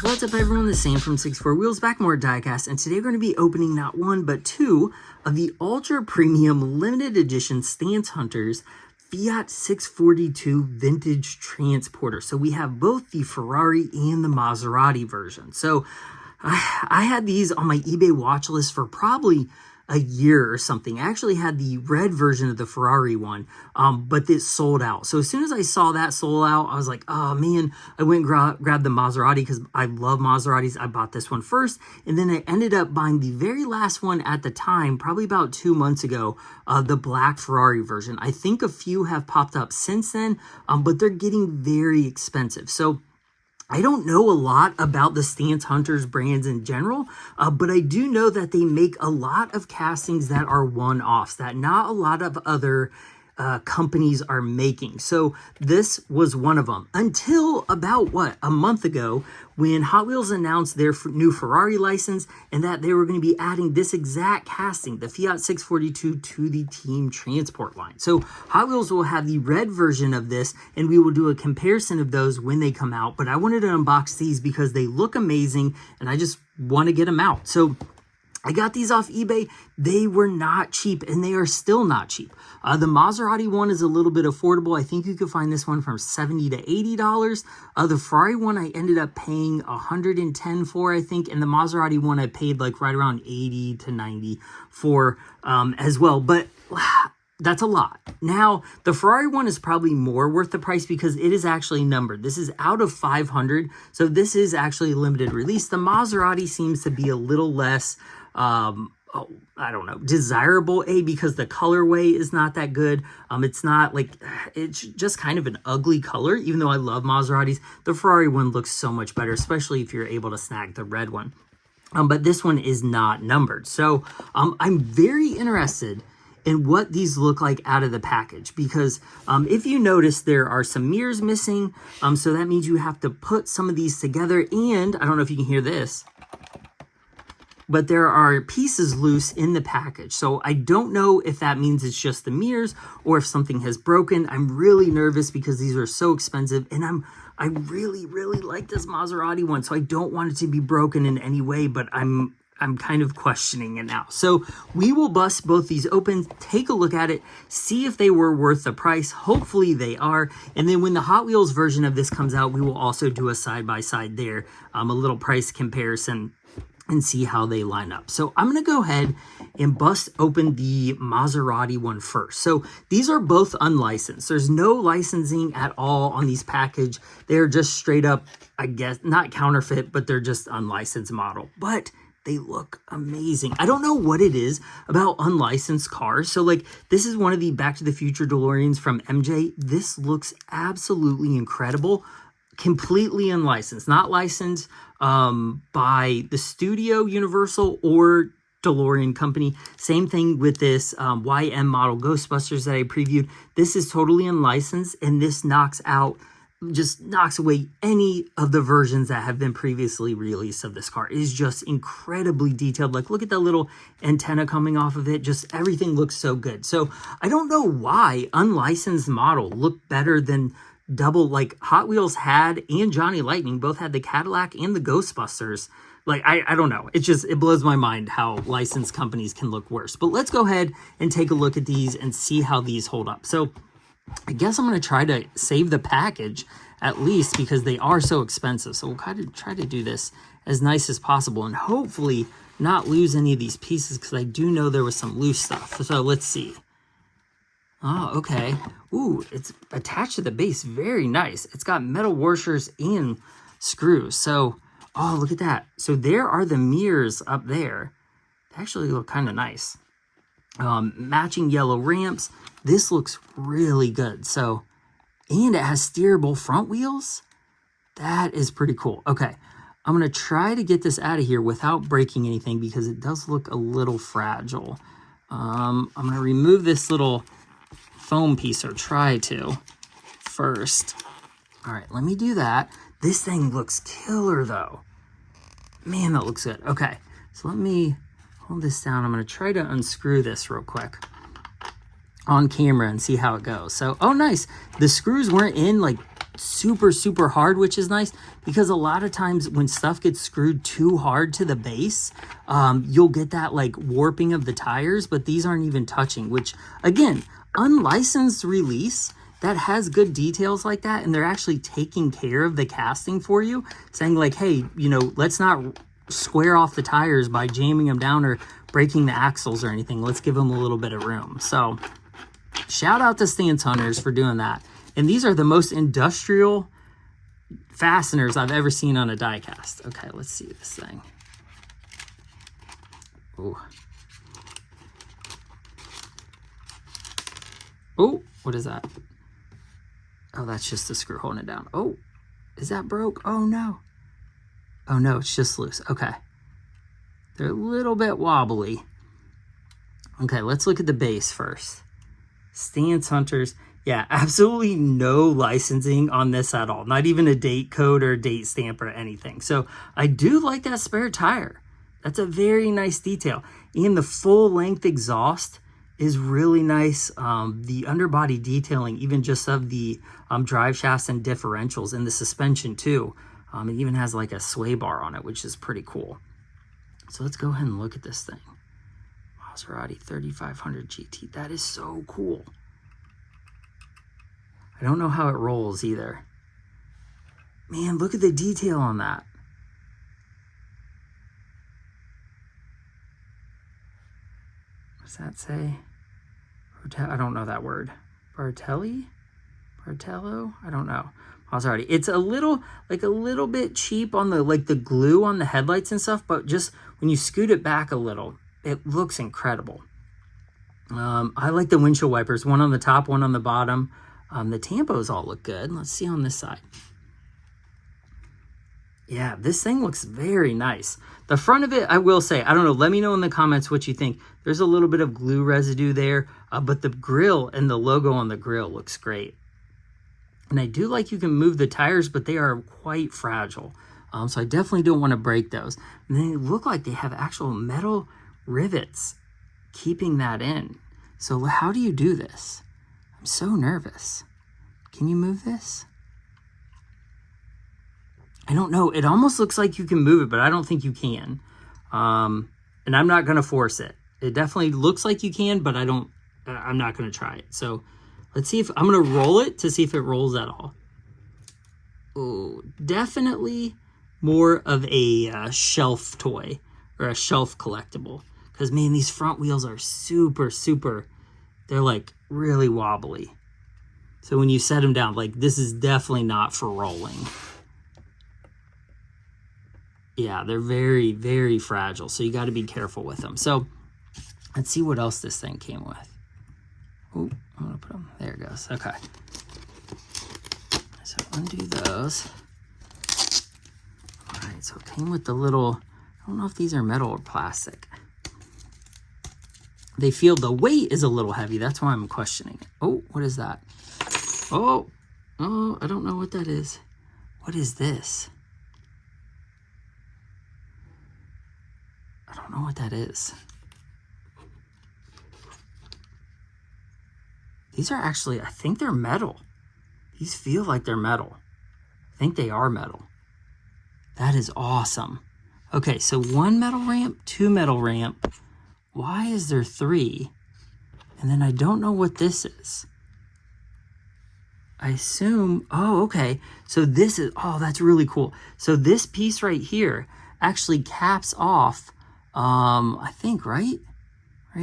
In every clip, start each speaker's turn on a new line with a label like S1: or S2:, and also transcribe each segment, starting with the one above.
S1: What's up everyone, this is Sam from 64 Wheels, back more Diecast, and today we're going to be opening not one but two of the ultra premium limited edition Stance Hunters Fiat 642 vintage transporter. So we have both the Ferrari and the Maserati version. So I had these on my eBay watch list for probably a year or something. I actually had the red version of the Ferrari one, but it sold out. So as soon as I saw that sold out, I was like, oh man, I went and grabbed the Maserati because I love Maseratis. I bought this one first, and then I ended up buying the very last one at the time, probably about 2 months ago, the black Ferrari version. I think a few have popped up since then, but they're getting very expensive. So I don't know a lot about the Stance Hunters brands in general, but I do know that they make a lot of castings that are one-offs, that not a lot of other companies are making. So this was one of them until about, a month ago, when Hot Wheels announced their new Ferrari license and that they were going to be adding this exact casting, the Fiat 642, to the team transport line. So Hot Wheels will have the red version of this, and we will do a comparison of those when they come out. But I wanted to unbox these because they look amazing and I just want to get them out. So I got these off eBay. They were not cheap, and they are still not cheap. The Maserati one is a little bit affordable. I think you could find this one from $70 to $80. The Ferrari one I ended up paying $110 for, I think, and the Maserati one I paid like right around $80 to $90 for as well. But that's a lot. Now, the Ferrari one is probably more worth the price because it is actually numbered. This is out of 500, so this is actually limited release. The Maserati seems to be a little less I don't know, desirable, because the colorway is not that good. It's not like, it's just kind of an ugly color, even though I love Maseratis. The Ferrari one looks so much better, especially if you're able to snag the red one. But this one is not numbered. So I'm very interested in what these look like out of the package, because if you notice, there are some mirrors missing. So that means you have to put some of these together, and I don't know if you can hear this, but there are pieces loose in the package. So I don't know if that means it's just the mirrors or if something has broken. I'm really nervous because these are so expensive, and I really, really like this Maserati one. So I don't want it to be broken in any way, but I'm kind of questioning it now. So we will bust both these open, take a look at it, see if they were worth the price. Hopefully they are. And then when the Hot Wheels version of this comes out, we will also do a side-by-side there, a little price comparison, and see how they line up. So I'm going to go ahead and bust open the Maserati one first. So these are both unlicensed. There's no licensing at all on these package. They're just straight up, I guess, not counterfeit, but they're just unlicensed model. But they look amazing. I don't know what it is about unlicensed cars. So like, this is one of the Back to the Future DeLoreans from MJ. This looks absolutely incredible. Completely unlicensed, not licensed by the studio, Universal, or DeLorean company. Same thing with this YM model Ghostbusters that I previewed. This is totally unlicensed, and this knocks away any of the versions that have been previously released of this car. It is just incredibly detailed. Like, look at that little antenna coming off of it. Just everything looks so good. So I don't know why unlicensed model look better than double, like Hot Wheels had, and Johnny Lightning both had the Cadillac and the Ghostbusters. Like, I don't know. It blows my mind how licensed companies can look worse. But let's go ahead and take a look at these and see how these hold up. So I guess I'm going to try to save the package at least because they are so expensive. So we'll kind of try to do this as nice as possible and hopefully not lose any of these pieces, because I do know there was some loose stuff. So let's see. Oh, okay. Ooh, it's attached to the base. Very nice. It's got metal washers and screws. So, oh, look at that. So there are the mirrors up there. They actually look kind of nice. Matching yellow ramps. This looks really good. So, and it has steerable front wheels. That is pretty cool. Okay, I'm going to try to get this out of here without breaking anything because it does look a little fragile. I'm going to remove this little foam piece, or try to first. All right, let me do that. This thing looks killer though. Man, that looks good. Okay, so let me hold this down. I'm going to try to unscrew this real quick on camera and see how it goes. So, oh nice, the screws weren't in like super, super hard, which is nice because a lot of times when stuff gets screwed too hard to the base, you'll get that like warping of the tires, but these aren't even touching, which again, unlicensed release that has good details like that, and they're actually taking care of the casting for you, saying like, hey, you know, let's not square off the tires by jamming them down or breaking the axles or anything. Let's give them a little bit of room. So shout out to Stance Hunters for doing that. And these are the most industrial fasteners I've ever seen on a diecast. Okay, let's see this thing. Oh. Oh, what is that? Oh, that's just the screw holding it down. Oh, is that broke? Oh, no. Oh, no, it's just loose. Okay. They're a little bit wobbly. Okay, let's look at the base first. Stance Hunters. Yeah, absolutely no licensing on this at all. Not even a date code or a date stamp or anything. So I do like that spare tire. That's a very nice detail. And the full length exhaust is really nice. The underbody detailing, even just of the drive shafts and differentials, and the suspension too. It even has like a sway bar on it, which is pretty cool. So let's go ahead and look at this thing. Maserati 3500 GT. That is so cool. I don't know how it rolls either. Man, look at the detail on that. What's that say? I don't know that word. Bartelli? Bartello? I don't know. Maserati. It's a little bit cheap on the the glue on the headlights and stuff, but just when you scoot it back a little, it looks incredible. I like the windshield wipers, one on the top, one on the bottom. The tampos all look good. Let's see on this side. Yeah, this thing looks very nice. The front of it, I will say, I don't know, let me know in the comments what you think. There's a little bit of glue residue there, but the grill and the logo on the grill looks great. And I do like you can move the tires, but they are quite fragile. So I definitely don't want to break those. And they look like they have actual metal rivets keeping that in. So how do you do this? I'm so nervous. Can you move this? I don't know. It almost looks like you can move it, but I don't think you can. And I'm not going to force it. It definitely looks like you can, but I'm not going to try it. So let's see if I'm going to roll it to see if it rolls at all. Oh, definitely more of a shelf toy or a shelf collectible. Because, man, these front wheels are super, super, they're like really wobbly. So when you set them down, like this is definitely not for rolling. Yeah, they're very, very fragile. So you got to be careful with them. So let's see what else this thing came with. Oh, I'm going to put them, there it goes. Okay. So undo those. All right, so it came with the little, I don't know if these are metal or plastic. They feel the weight is a little heavy. That's why I'm questioning it. Oh, what is that? Oh, I don't know what that is. What is this? I don't know what that is. These are actually, I think they're metal. These feel like they're metal. I think they are metal. That is awesome. Okay, so 1 metal ramp, 2 metal ramp. Why is there 3? And then I don't know what this is. I assume, oh, okay. So this is, oh, that's really cool. So this piece right here actually caps off, I think, right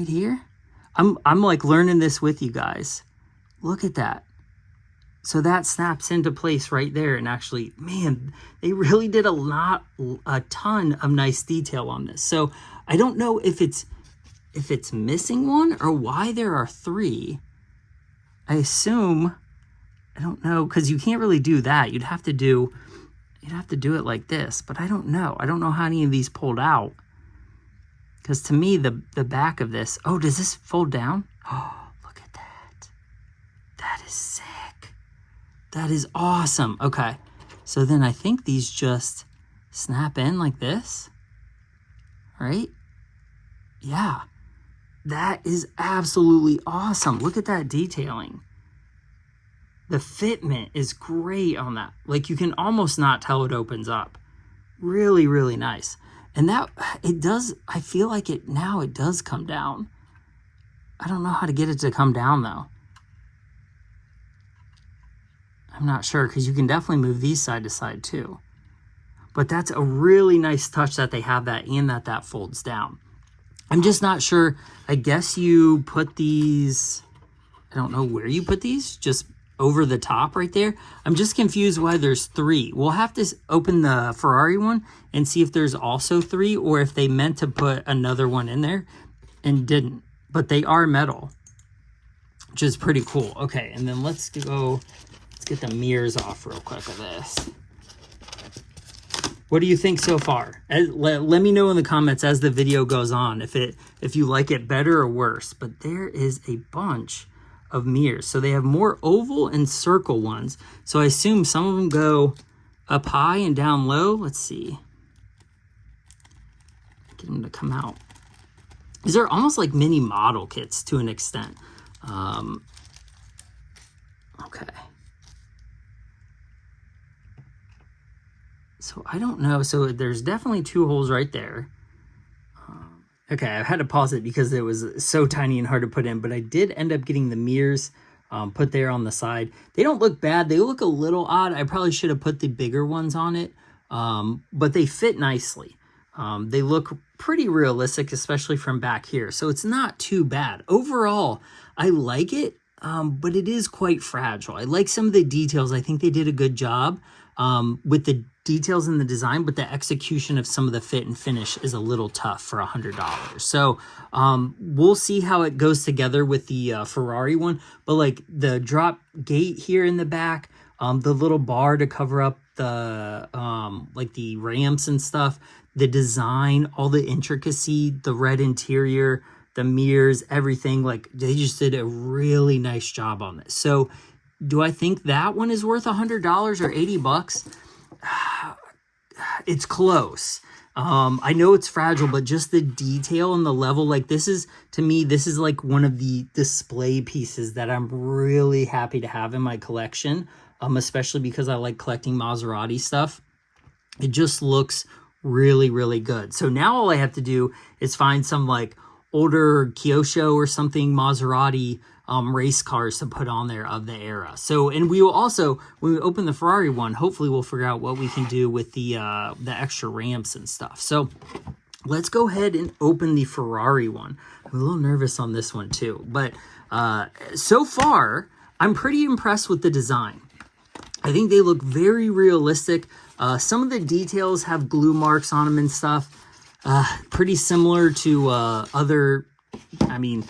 S1: here. I'm like learning this with you guys. Look at that. So that snaps into place right there. And actually, man, they really did a ton of nice detail on this. So I don't know if it's missing one or why there are 3. I assume, I don't know, because you can't really do that. You'd have to do it like this, but I don't know. I don't know how any of these pulled out. Because to me, the back of this, oh, does this fold down? Oh, look at that. That is sick. That is awesome. Okay, so then I think these just snap in like this, right? Yeah, that is absolutely awesome. Look at that detailing. The fitment is great on that. Like, you can almost not tell it opens up. Really, really nice. And that, it does, I feel like it does come down. I don't know how to get it to come down though. I'm not sure, because you can definitely move these side to side too. But that's a really nice touch that they have that, and that folds down. I'm just not sure. I guess you put these, I don't know where you put these, just over the top right there. I'm just confused why there's 3. We'll have to open the Ferrari one and see if there's also 3, or if they meant to put another one in there and didn't. But they are metal, which is pretty cool. Okay, and then let's get the mirrors off real quick of this. What do you think so far? Let me know in the comments as the video goes on if you like it better or worse. But there is a bunch of mirrors. So they have more oval and circle ones. So I assume some of them go up high and down low. Let's see. Get them to come out. These are almost like mini model kits to an extent. Okay. So I don't know. So there's definitely 2 holes right there. Okay, I had to pause it because it was so tiny and hard to put in, but I did end up getting the mirrors put there on the side. They don't look bad. They look a little odd. I probably should have put the bigger ones on it, but they fit nicely. They look pretty realistic, especially from back here. So it's not too bad. Overall, I like it, but it is quite fragile. I like some of the details. I think they did a good job with the details in the design, but the execution of some of the fit and finish is a little tough for $100. So we'll see how it goes together with the Ferrari one. But like the drop gate here in the back, the little bar to cover up the like the ramps and stuff, the design, all the intricacy, the red interior, the mirrors, everything, like they just did a really nice job on this. So do I think that one is worth $100 or 80 bucks? It's close. I know it's fragile, but just the detail and the level, like this is, to me, this is like one of the display pieces that I'm really happy to have in my collection, especially because I like collecting Maserati stuff. It just looks really, really good. So now all I have to do is find some like older Kyosho or something Maserati race cars to put on there of the era. So, and we will also, when we open the Ferrari one, hopefully we'll figure out what we can do with the extra ramps and stuff. So let's go ahead and open the Ferrari one. I'm a little nervous on this one too, but so far I'm pretty impressed with the design. I think they look very realistic. Some of the details have glue marks on them and stuff. Pretty similar to other, I mean,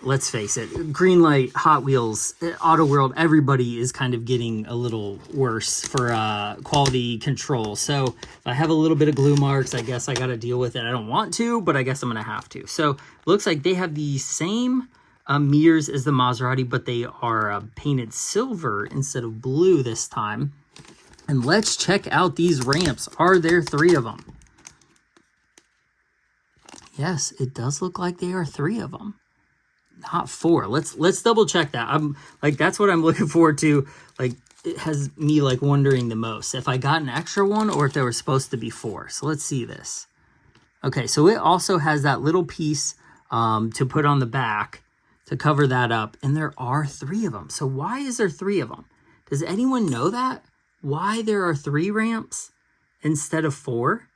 S1: let's face it, Greenlight, Hot Wheels, Auto World, everybody is kind of getting a little worse for quality control. So if I have a little bit of glue marks, I guess I got to deal with it. I don't want to, but I guess I'm going to have to. So it looks like they have the same mirrors as the Maserati, but they are painted silver instead of blue this time. And let's check out these ramps. Are there 3 of them? Yes, it does look like there are 3 of them. Not 4. Let's double check that. I'm like, that's what I'm looking forward to. Like, it has me like wondering the most if I got an extra one or if there were supposed to be 4. So let's see this. Okay, so it also has that little piece to put on the back to cover that up, and there are 3 of them. So why is there 3 of them? Does anyone know that? Why there are 3 ramps instead of 4?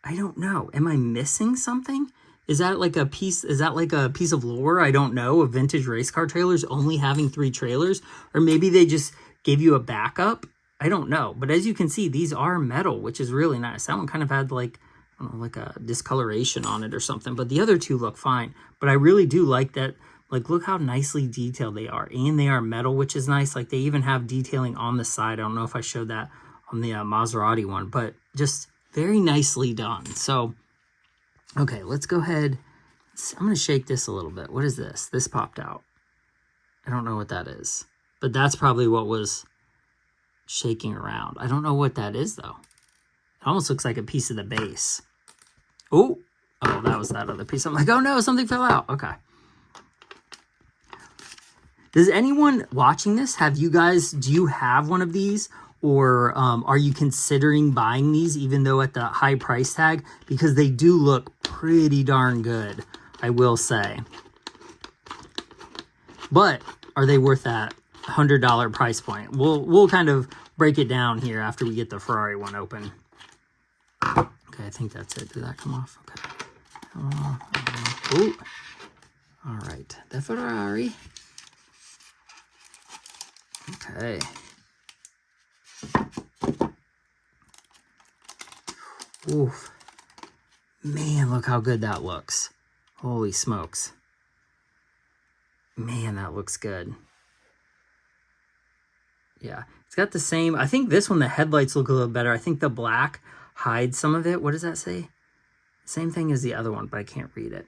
S1: I don't know. Am I missing something? Is that like a piece of lore? I don't know, of vintage race car trailers only having 3 trailers, or maybe they just gave you a backup. I don't know. But as you can see, these are metal, which is really nice. That one kind of had like, I don't know, like a discoloration on it or something, but the other 2 look fine. But I really do like that. Like, look how nicely detailed they are, and they are metal, which is nice. Like, they even have detailing on the side. I don't know if I showed that on the Maserati one, but just very nicely done. So, okay, let's go ahead. I'm going to shake this a little bit. What is this? This popped out. I don't know what that is, but that's probably what was shaking around. I don't know what that is, though. It almost looks like a piece of the base. Oh, that was that other piece. I'm like, oh no, something fell out. Okay. Does anyone watching this, do you have one of these? Or are you considering buying these even though at the high price tag? Because they do look pretty darn good, I will say. But are they worth that $100 price point? We'll kind of break it down here after we get the Ferrari one open. Okay, I think that's it. Did that come off? Okay. Ooh. All right, the Ferrari. Okay. Oof. Man, look how good that looks. Holy smokes. Man, that looks good. Yeah, it's got the same, I think this one, the headlights look a little better. I think the black hides some of it. What does that say? Same thing as the other one, but I can't read it.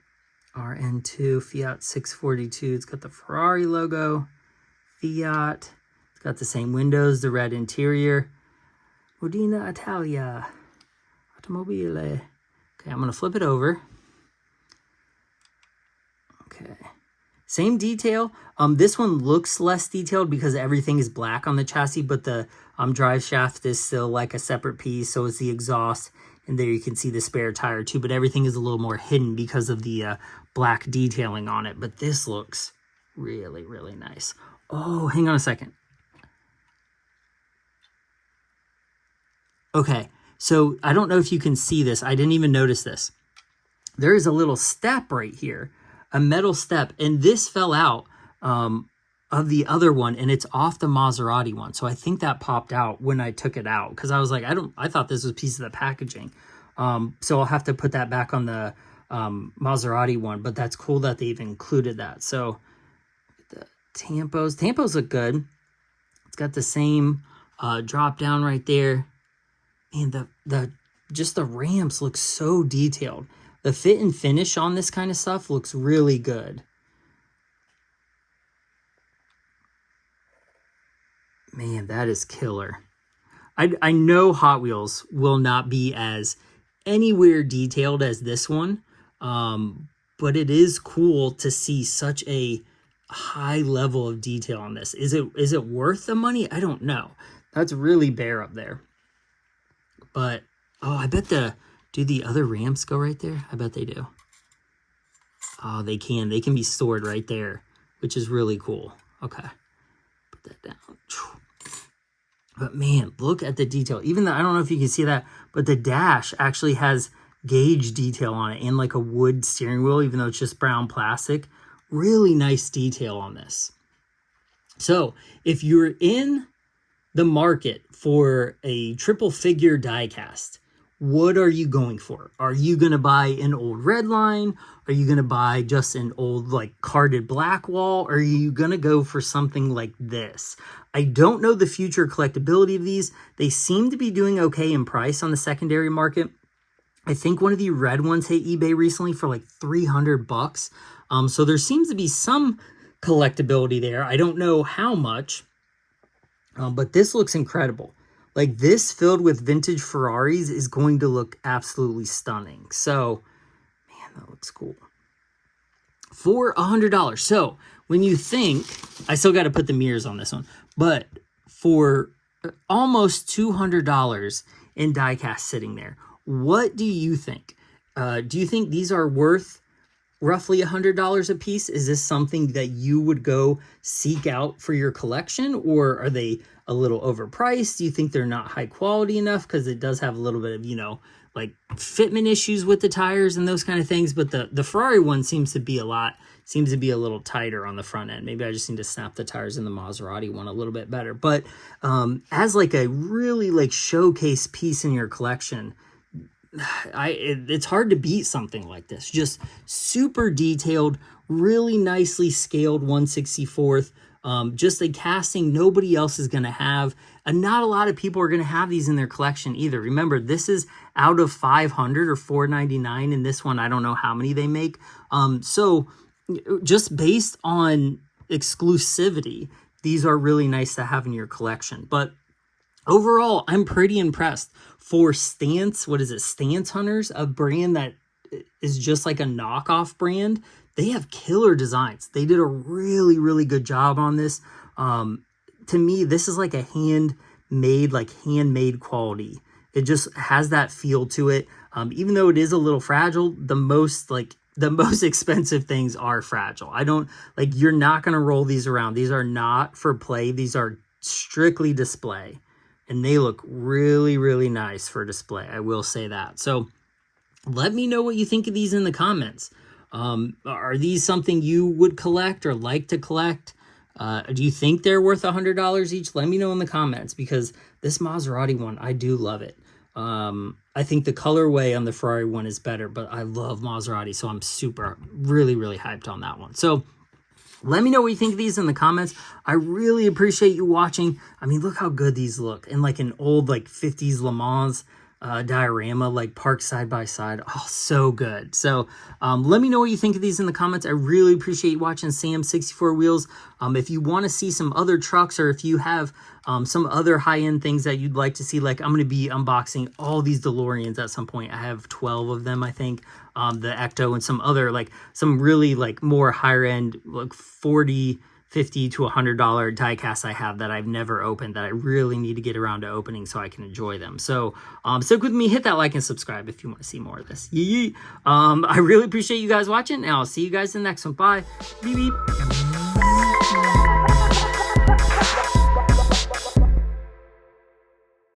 S1: RN2, Fiat 642. It's got the Ferrari logo. Fiat. It's got the same windows, the red interior. Modena, Italia. Automobile. Okay, I'm going to flip it over. Okay. Same detail. This one looks less detailed because everything is black on the chassis, but the drive shaft is still like a separate piece. So is the exhaust. And there you can see the spare tire too, but everything is a little more hidden because of the black detailing on it. But this looks really, really nice. Oh, hang on a second. Okay, so I don't know if you can see this. I didn't even notice this. There is a little step right here, a metal step, and this fell out of the other one, and it's off the Maserati one. So I think that popped out when I took it out because I was like, I thought this was a piece of the packaging. So I'll have to put that back on the Maserati one, but that's cool that they've included that. So the tampos look good. It's got the same drop down right there. And just the ramps look so detailed. The fit and finish on this kind of stuff looks really good. Man, that is killer. I know Hot Wheels will not be as anywhere detailed as this one, but it is cool to see such a high level of detail on this. Is it worth the money? I don't know. That's really bare up there. But, oh, I bet do the other ramps go right there? I bet they do. Oh, they can. They can be stored right there, which is really cool. Okay. Put that down. But man, look at the detail. Even though, I don't know if you can see that, but the dash actually has gauge detail on it and like a wood steering wheel, even though it's just brown plastic. Really nice detail on this. So if you're in the market for a triple figure diecast, what are you going for? Are you going to buy an old red line? Are you going to buy just an old like carded black wall? Or are you going to go for something like this? I don't know the future collectability of these. They seem to be doing okay in price on the secondary market. I think one of the red ones hit eBay recently for like $300. So there seems to be some collectability there. I don't know how much, but this looks incredible. Like this filled with vintage Ferraris is going to look absolutely stunning. So, man, that looks cool. For $100. So when you think, I still got to put the mirrors on this one, but for almost $200 in diecast sitting there, what do you think? Do you think these are worth roughly $100 a piece? Is this something that you would go seek out for your collection, or are they a little overpriced? Do you think they're not high quality enough? Because it does have a little bit of, you know, like fitment issues with the tires and those kind of things. But the Ferrari one seems to be a little tighter on the front end. Maybe I just need to snap the tires in the Maserati one a little bit better. But as like a really like showcase piece in your collection, it's hard to beat something like this. Just super detailed, really nicely scaled 1/64. Just a casting nobody else is going to have. And not a lot of people are going to have these in their collection either. Remember, this is out of 500 or 499. And this one, I don't know how many they make. So just based on exclusivity, these are really nice to have in your collection. But overall, I'm pretty impressed. For Stance, what is it? Stance Hunters, a brand that is just like a knockoff brand. they have killer designs. They did a really, really good job on this. To me, this is like a handmade quality. It just has that feel to it. Even though it is a little fragile, the most expensive things are fragile. You're not going to roll these around. These are not for play. These are strictly display, and they look really, really nice for display. I will say that. So let me know what you think of these in the comments. Are these something you would collect or like to collect? Do you think they're worth $100 each? Let me know in the comments, because this Maserati one, I do love it. I think the colorway on the Ferrari one is better, but I love Maserati, so I'm really, really hyped on that one. So let me know what you think of these in the comments. I really appreciate you watching. I mean, look how good these look in like an old 50s Le Mans diorama, parked side by side. Oh, so good. So let me know what you think of these in the comments. I really appreciate you watching Sam 64 Wheels. If you want to see some other trucks, or if you have some other high-end things that you'd like to see, I'm going to be unboxing all these DeLoreans at some point. I have 12 of them, I think. The Ecto and some other some really more higher end $40, $50 to $100 diecast I have that I've never opened, that I really need to get around to opening so I can enjoy them. So stick with me, hit that like and subscribe if you want to see more of this. I really appreciate you guys watching, and I'll see you guys in the next one. Bye. Beep beep.